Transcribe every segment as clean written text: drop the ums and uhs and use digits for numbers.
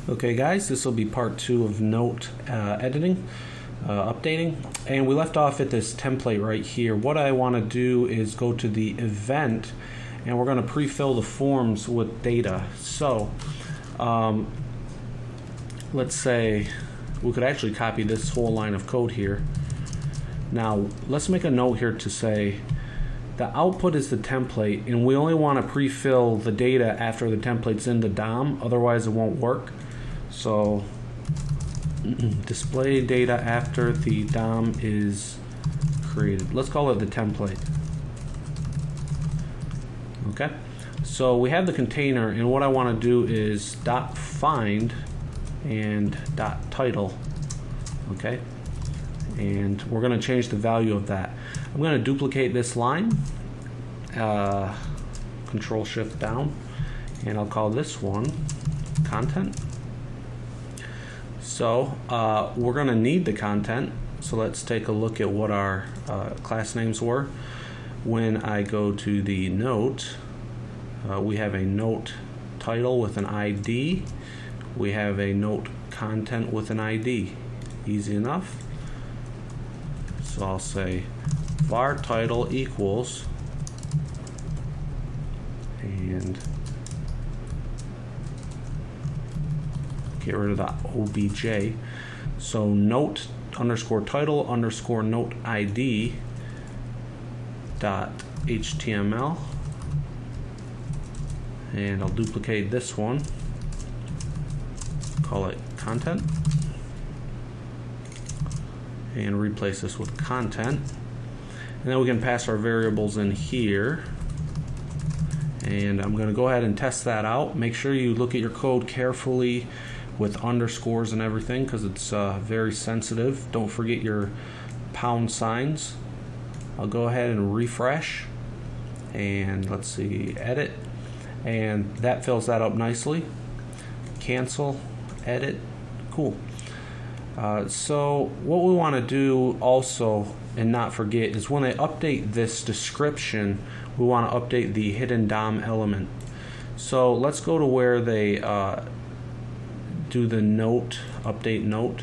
Okay guys, this will be part 2 of note editing, updating, and we left off at this template right here. What I want to do is go to the event and we're going to pre-fill the forms with data. So let's say we could actually copy this whole line of code here. Now let's make a note here to say the output is the template and we only want to pre-fill the data after the template's in the DOM, otherwise it won't work. So display data after the DOM is created. Let's call it the template. Okay, so we have the container, and what I want to do is .find and .title. Okay, and we're going to change the value of that. I'm going to duplicate this line, Control Shift down, and I'll call this one content. So we're going to need the content, so let's take a look at what our class names were. When I go to the note, we have a note title with an ID, we have a note content with an ID. Easy enough. So I'll say var title equals, and get rid of the obj. So note underscore title underscore note ID dot HTML, and I'll duplicate this one, call it content, and replace this with content. And then we can pass our variables in here, and I'm going to go ahead and test that out. Make sure you look at your code carefully with underscores and everything, because it's very sensitive. Don't forget your pound signs. I'll go ahead and refresh, and let's see, edit, and that fills that up nicely. Cancel, edit, cool. So what we want to do also, and not forget, is when I update this description, we want to update the hidden DOM element. So let's go to where they do the note, update note,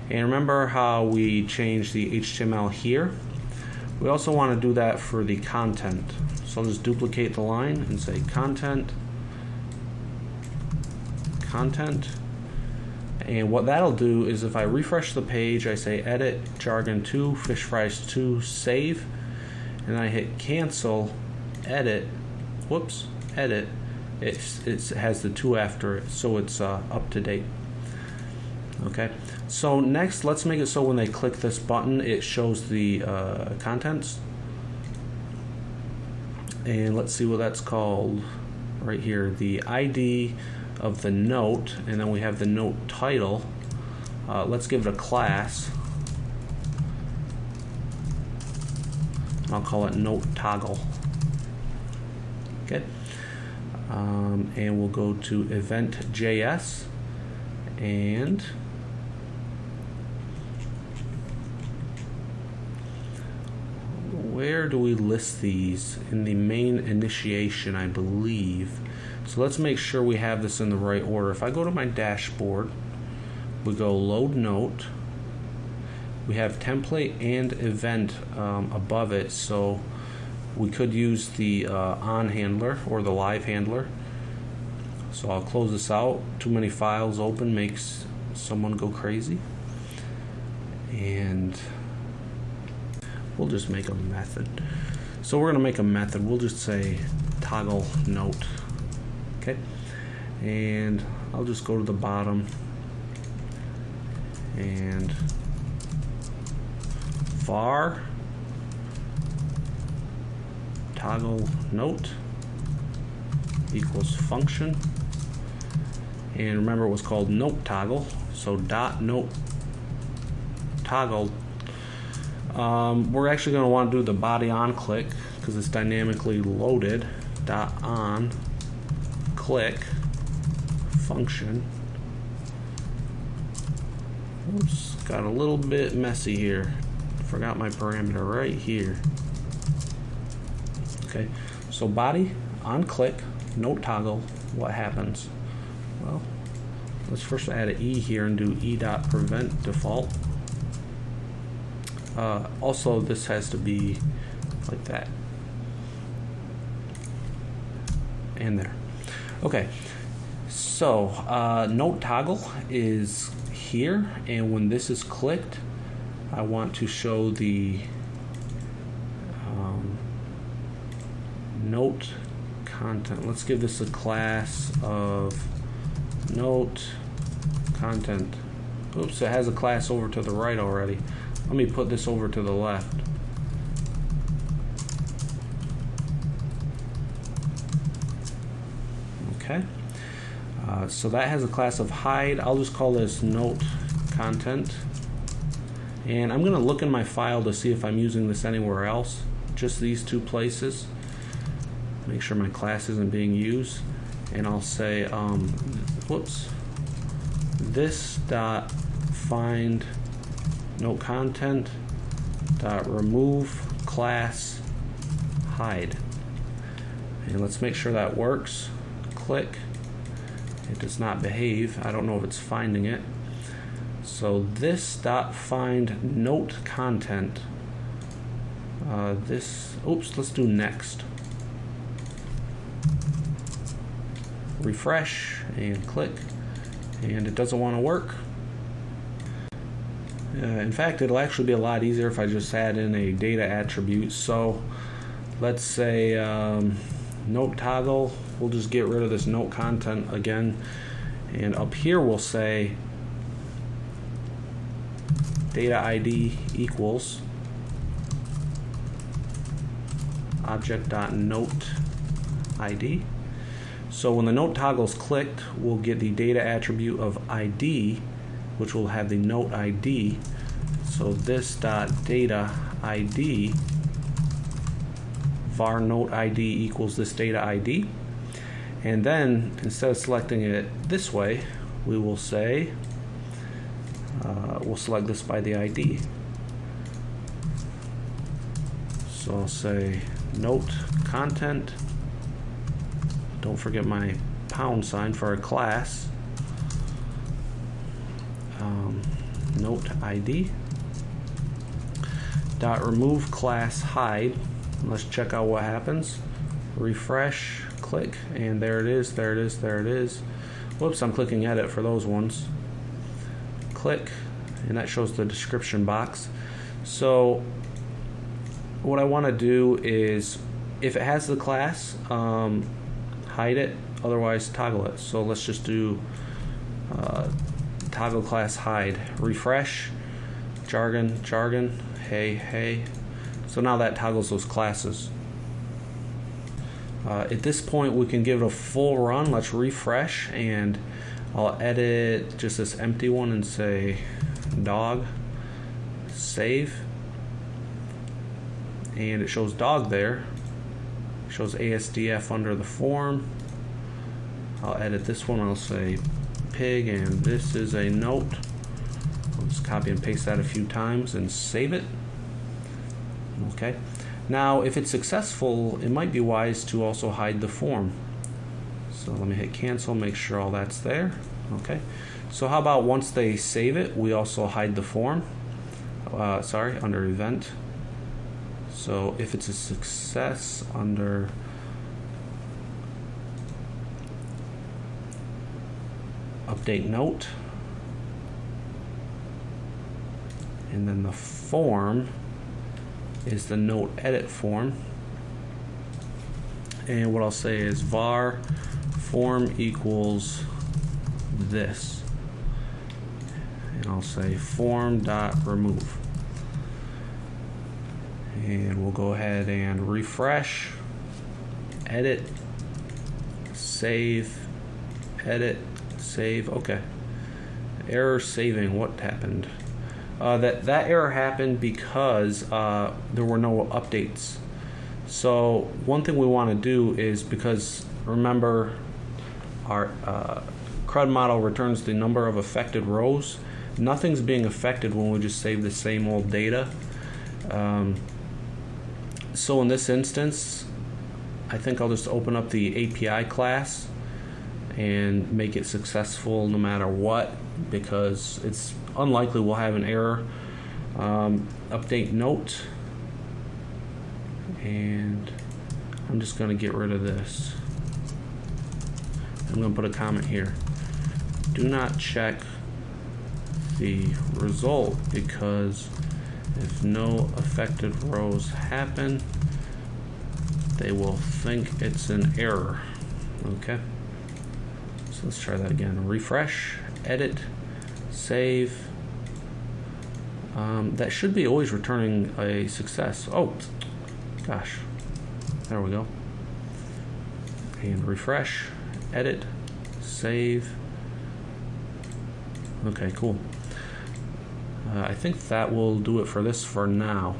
and remember how we changed the HTML here? We also want to do that for the content. So I'll just duplicate the line and say content, content, and what that'll do is if I refresh the page, I say edit, jargon 2, fish fries 2, save, and I hit cancel, edit, whoops, edit, it has the 2 after it, so it's up to date. Okay, so next let's make it so when they click this button it shows the contents, and let's see what that's called right here, the ID of the note, and then we have the note title. Let's give it a class. I'll call it note toggle. Okay. And we'll go to event.js, and where do we list these? In the main initiation, I believe. So let's make sure we have this in the right order. If I go to my dashboard, we go load note, we have template and event above it, so we could use the on handler or the live handler. So I'll close this out. Too many files open makes someone go crazy. And we'll just make a method. So we're going to make a method. We'll just say toggle note. Okay. And I'll just go to the bottom and var toggle note equals function, and remember it was called note toggle, so dot note toggle. We're actually going to want to do the body on click because it's dynamically loaded. Dot on click function. Oops, got a little bit messy here. Forgot my parameter right here. Okay, so body on click note toggle. What happens? Well, let's first add an E here and do e.prevent default. Also, this has to be like that. And there. Okay, so note toggle is here, and when this is clicked, I want to show the note content. Let's give this a class of note content. Oops, it has a class over to the right already. Let me put this over to the left. Okay, so that has a class of hide. I'll just call this note content, and I'm going to look in my file to see if I'm using this anywhere else. Just these two places. Make sure my class isn't being used, and I'll say whoops, this dot find note content dot remove class hide, and let's make sure that works. Click. It does not behave. I don't know if it's finding it. So this dot find note content. Oops, let's do next. Refresh and click, and it doesn't want to work. In fact, it'll actually be a lot easier if I just add in a data attribute. So let's say note toggle. We'll just get rid of this note content again, and up here we'll say data ID equals object.note ID. So when the note toggle is clicked, we'll get the data attribute of ID, which will have the note ID. So this dot data ID var note ID equals this data ID. And then instead of selecting it this way, we will say we'll select this by the ID. So I'll say note content. Don't forget my pound sign for a class. Note ID dot remove class hide. Let's check out what happens. Refresh, click, and there it is, there it is, there it is. Whoops, I'm clicking edit for those ones. Click, and that shows the description box. So what I want to do is, if it has the class, hide it, otherwise toggle it. So let's just do toggle class hide. Refresh, jargon, jargon, hey, hey. So now that toggles those classes. At this point we can give it a full run. Let's refresh, and I'll edit just this empty one and say dog, save, and it shows dog there. It shows ASDF under the form. I'll edit this one. I'll say pig, and this is a note. I'll just copy and paste that a few times and save it. Okay. Now, if it's successful, it might be wise to also hide the form. So let me hit cancel, make sure all that's there. Okay. So how about once they save it, we also hide the form? Under event. So if it's a success, under update note, and then the form is the note edit form, and what I'll say is var form equals this, and I'll say form dot remove, and we'll go ahead and refresh, edit, save, edit, save. Okay, error saving. What happened? That error happened because there were no updates. So one thing we want to do is, because remember our CRUD model returns the number of affected rows. Nothing's being affected when we just save the same old data. So in this instance, I think I'll just open up the API class, and make it successful no matter what, because it's unlikely we'll have an error. Update note, and I'm just going to get rid of this. I'm going to put a comment here. Do not check the result, because if no affected rows happen, they will think it's an error. Okay, so let's try that again. Refresh, edit, save. That should be always returning a success. Oh gosh, there we go. And refresh, edit, save. Okay, cool. I think that will do it for this for now.